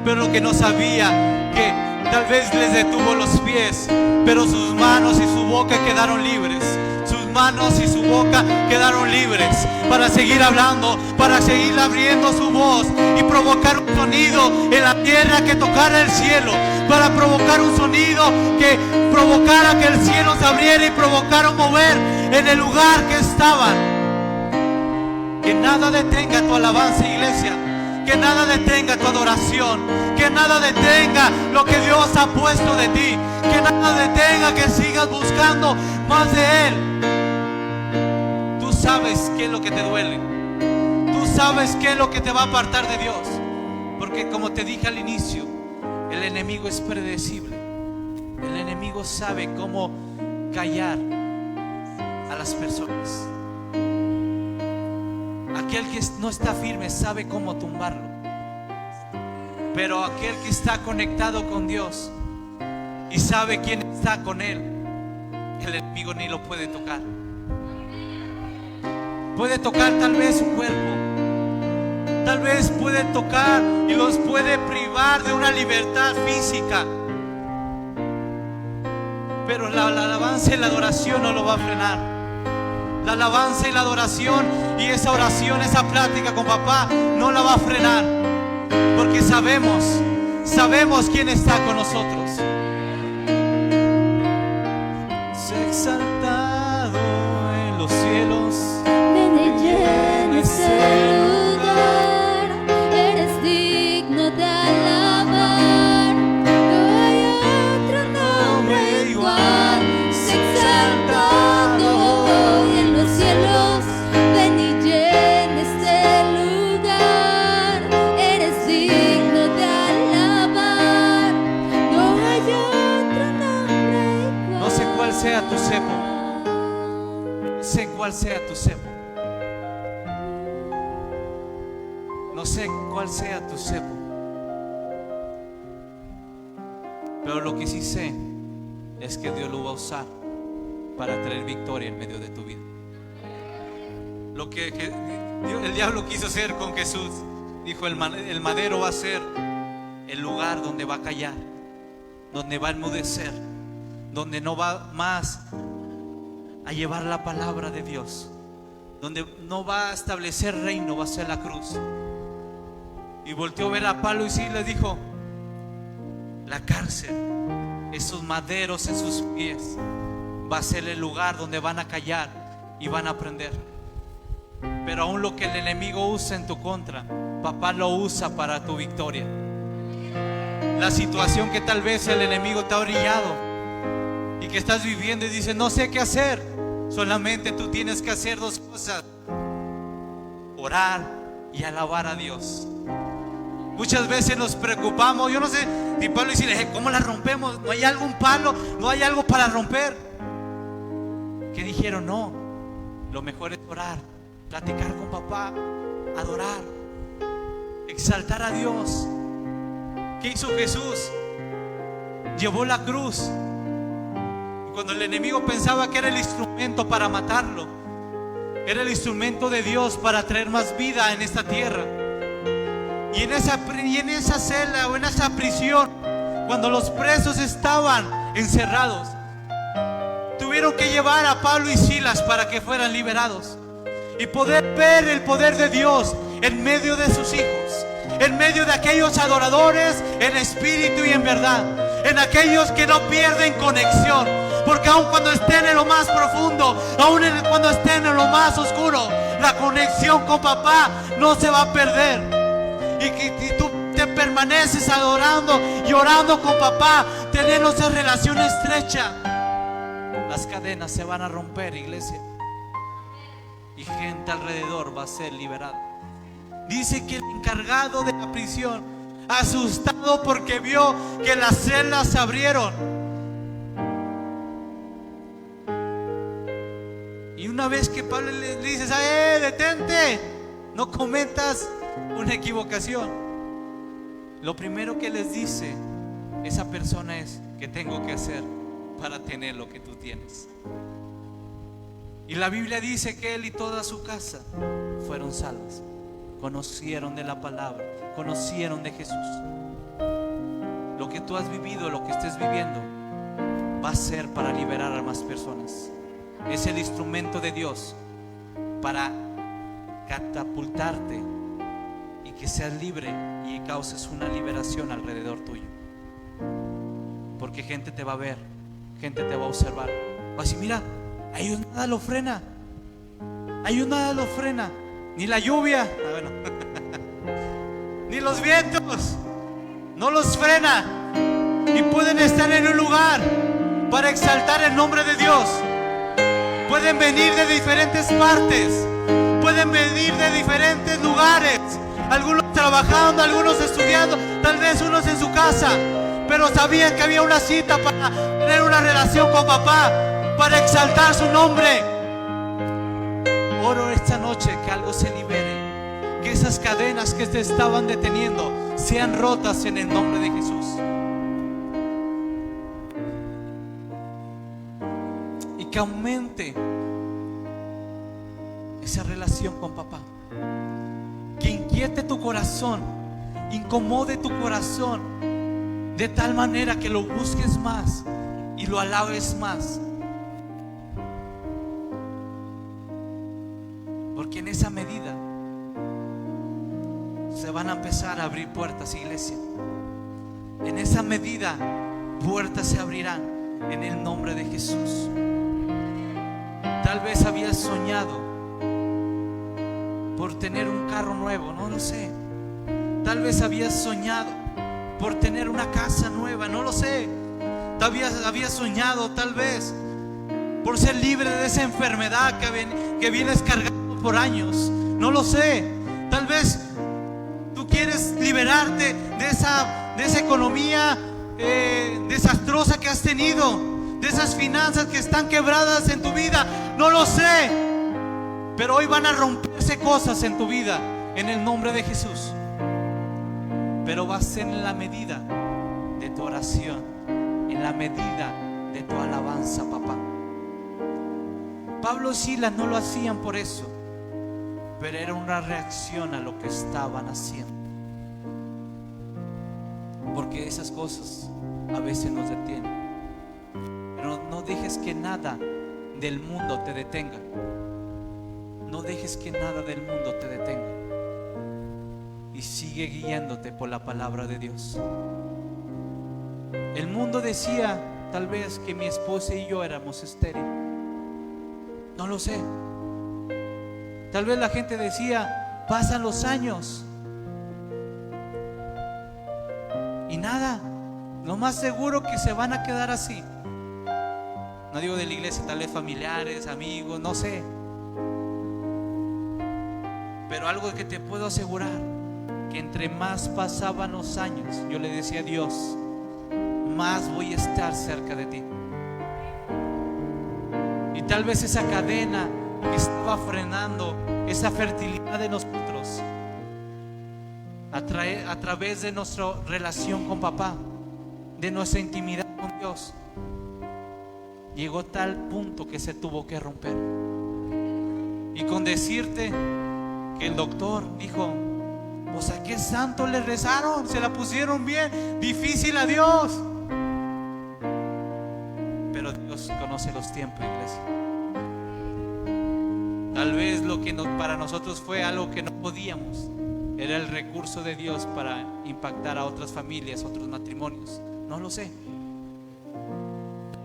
pero lo que no sabía que tal vez les detuvo los pies, pero sus manos y su boca quedaron libres. Sus manos y su boca quedaron libres para seguir hablando, para seguir abriendo su voz y provocar un sonido en la tierra que tocara el cielo, para provocar un sonido que provocara que el cielo se abriera y provocara un mover en el lugar que estaban. Que nada detenga tu alabanza, iglesia. Que nada detenga tu adoración, que nada detenga lo que Dios ha puesto de ti, que nada detenga que sigas buscando más de Él. Tú sabes qué es lo que te duele, tú sabes qué es lo que te va a apartar de Dios, porque como te dije al inicio, el enemigo es predecible. El enemigo sabe cómo callar a las personas. Aquel que no está firme sabe cómo tumbarlo, pero aquel que está conectado con Dios y sabe quién está con él, el enemigo ni lo puede tocar. Puede tocar tal vez su cuerpo, tal vez puede tocar y los puede privar de una libertad física, pero la alabanza y la adoración no lo va a frenar. La alabanza y la adoración y esa oración, esa plática con papá no la va a frenar, porque sabemos quién está con nosotros. Sé exaltado en los cielos, Ven y llena este lugar, eres digno de alabar, no hay otro nombre igual. Sé exaltado hoy en los cielos, ven y llena este lugar, eres digno de alabar, no hay otro nombre igual. no sé cuál sea tu cepo, no sé cuál sea tu cepo, no sé cuál sea tu cepo, pero lo que sí sé es que Dios lo va a usar para traer victoria en medio de tu vida. Lo que el diablo quiso hacer con Jesús, dijo: el madero va a ser el lugar donde va a callar, donde va a enmudecer, donde no va más a llevar la palabra de Dios, donde no va a establecer reino, va a ser la cruz. Y volteó a ver a Pablo y Silas, dijo: la cárcel, esos maderos en sus pies, va a ser el lugar donde van a callar y van a aprender. Pero aún lo que el enemigo usa en tu contra, papá lo usa para tu victoria. La situación que tal vez el enemigo te ha orillado y que estás viviendo y dices: no sé qué hacer. Solamente tú tienes que hacer dos cosas: orar y alabar a Dios. Muchas veces nos preocupamos. Yo no sé si Pablo dice: ¿cómo la rompemos? ¿No hay algún palo? ¿No hay algo para romper? Que dijeron: no, lo mejor es orar, platicar con papá, adorar, exaltar a Dios. ¿Qué hizo Jesús? Llevó la cruz. Y cuando el enemigo pensaba que era el instrumento para matarlo, era el instrumento de Dios para traer más vida en esta tierra. Y en esa celda o en esa prisión, cuando los presos estaban encerrados, tuvieron que llevar a Pablo y Silas para que fueran liberados y poder ver el poder de Dios en medio de sus hijos, en medio de aquellos adoradores en espíritu y en verdad, en aquellos que no pierden conexión, Porque aun cuando estén en lo más profundo, aun cuando estén en lo más oscuro, la conexión con papá no se va a perder. Y tú te permaneces adorando y orando con papá, teniendo esa relación estrecha, las cadenas se van a romper, iglesia, y gente alrededor va a ser liberada. Dice que el encargado de la prisión, asustado porque vio que las celdas se abrieron, y una vez que Pablo le dice: detente, no cometas una equivocación, lo primero que les dice esa persona es: ¿qué tengo que hacer para tener lo que tú tienes? Y la Biblia dice que él y toda su casa fueron salvos, conocieron de la palabra, conocieron de Jesús. Lo que tú has vivido, lo que estés viviendo, va a ser para liberar a más personas. Es el instrumento de Dios para catapultarte y que seas libre y causes una liberación alrededor tuyo. Porque gente te va a ver, gente te va a observar, va a decir: mira, a ellos nada lo frena, a ellos nada lo frena, ni la lluvia, ni los vientos, no los frena, y pueden estar en un lugar para exaltar el nombre de Dios. Pueden venir de diferentes partes, pueden venir de diferentes lugares, algunos trabajando, algunos estudiando, tal vez unos en su casa, pero sabían que había una cita para tener una relación con papá, para exaltar su nombre. Oro esta noche que algo se libere, que esas cadenas que te estaban deteniendo sean rotas en el nombre de Jesús. Y que aumente esa relación con papá, que inquiete tu corazón, incomode tu corazón, de tal manera que lo busques más y lo alabes más. Porque en esa medida se van a empezar a abrir puertas, iglesia. En esa medida puertas se abrirán en el nombre de Jesús. Tal vez habías soñado por tener un carro nuevo, no lo sé. Tal vez habías soñado por tener una casa nueva, no lo sé. Habías soñado tal vez por ser libre de esa enfermedad que vienes cargando por años, no lo sé. Tal vez tú quieres liberarte de esa economía desastrosa que has tenido, de esas finanzas que están quebradas en tu vida, no lo sé. Pero hoy van a romperse cosas en tu vida en el nombre de Jesús. Pero va a ser en la medida de tu oración, en la medida de tu alabanza, papá. Pablo y Silas no lo hacían por eso, pero era una reacción a lo que estaban haciendo. Porque esas cosas a veces nos detienen. Pero no dejes que nada del mundo te detenga. No dejes que nada del mundo te detenga. Y sigue guiándote por la palabra de Dios. El mundo decía tal vez que mi esposa y yo éramos estériles. No lo sé. Tal vez la gente decía: pasan los años y nada, lo más seguro que se van a quedar así. No digo de la iglesia, tal vez familiares, amigos, no sé. Pero algo que te puedo asegurar, que entre más pasaban los años, yo le decía a Dios: más voy a estar cerca de ti. Y tal vez esa cadena que estaba frenando esa fertilidad de nosotros a través de nuestra relación con papá, de nuestra intimidad con Dios, llegó a tal punto que se tuvo que romper. Y con decirte que el doctor dijo: pues a qué santo le rezaron, se la pusieron bien difícil a Dios. Pero Dios conoce los tiempos, iglesia. Tal vez lo que para nosotros fue algo que no podíamos, era el recurso de Dios para impactar a otras familias, otros matrimonios. No lo sé.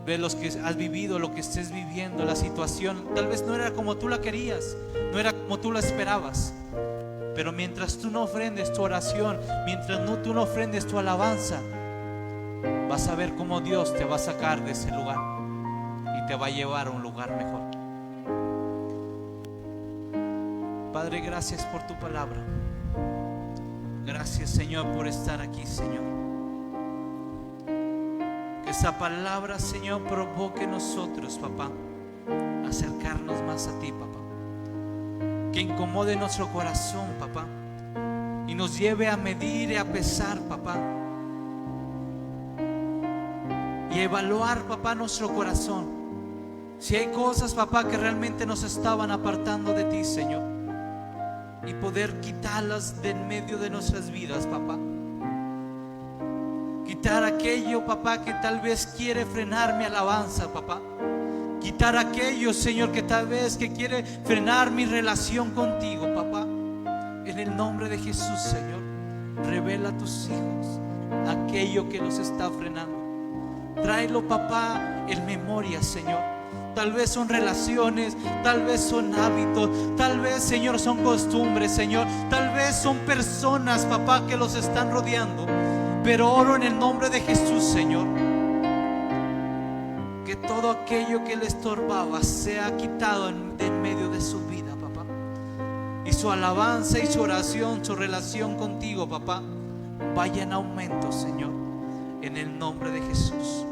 Ve los que has vivido, lo que estés viviendo, la situación. Tal vez no era como tú la querías, no era como tú la esperabas. Pero mientras tú no ofrendes tu oración, mientras tú no ofrendes tu alabanza, vas a ver cómo Dios te va a sacar de ese lugar y te va a llevar a un lugar mejor. Padre, gracias por tu palabra. Gracias, Señor, por estar aquí, Señor. Que esa palabra, Señor, provoque en nosotros, papá, acercarnos más a ti, papá. Que incomode nuestro corazón, papá, y nos lleve a medir y a pesar, papá, y evaluar, papá, nuestro corazón. Si hay cosas, papá, que realmente nos estaban apartando de ti, Señor, y poder quitarlas de en medio de nuestras vidas, papá. Quitar aquello, papá, que tal vez quiere frenar mi alabanza, papá. Quitar aquello, Señor, que tal vez que quiere frenar mi relación contigo, papá. En el nombre de Jesús, Señor, revela a tus hijos aquello que los está frenando. Tráelo, papá, en memoria, Señor. Tal vez son relaciones, tal vez son hábitos, tal vez, Señor, son costumbres, Señor. Tal vez son personas, papá, que los están rodeando. Pero oro en el nombre de Jesús, Señor, que todo aquello que le estorbaba sea quitado de en medio de su vida, papá. Y su alabanza y su oración, su relación contigo, papá, vaya en aumento, Señor, en el nombre de Jesús.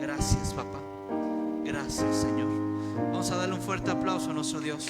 Gracias, papá. Gracias, Señor. Vamos a darle un fuerte aplauso a nuestro Dios.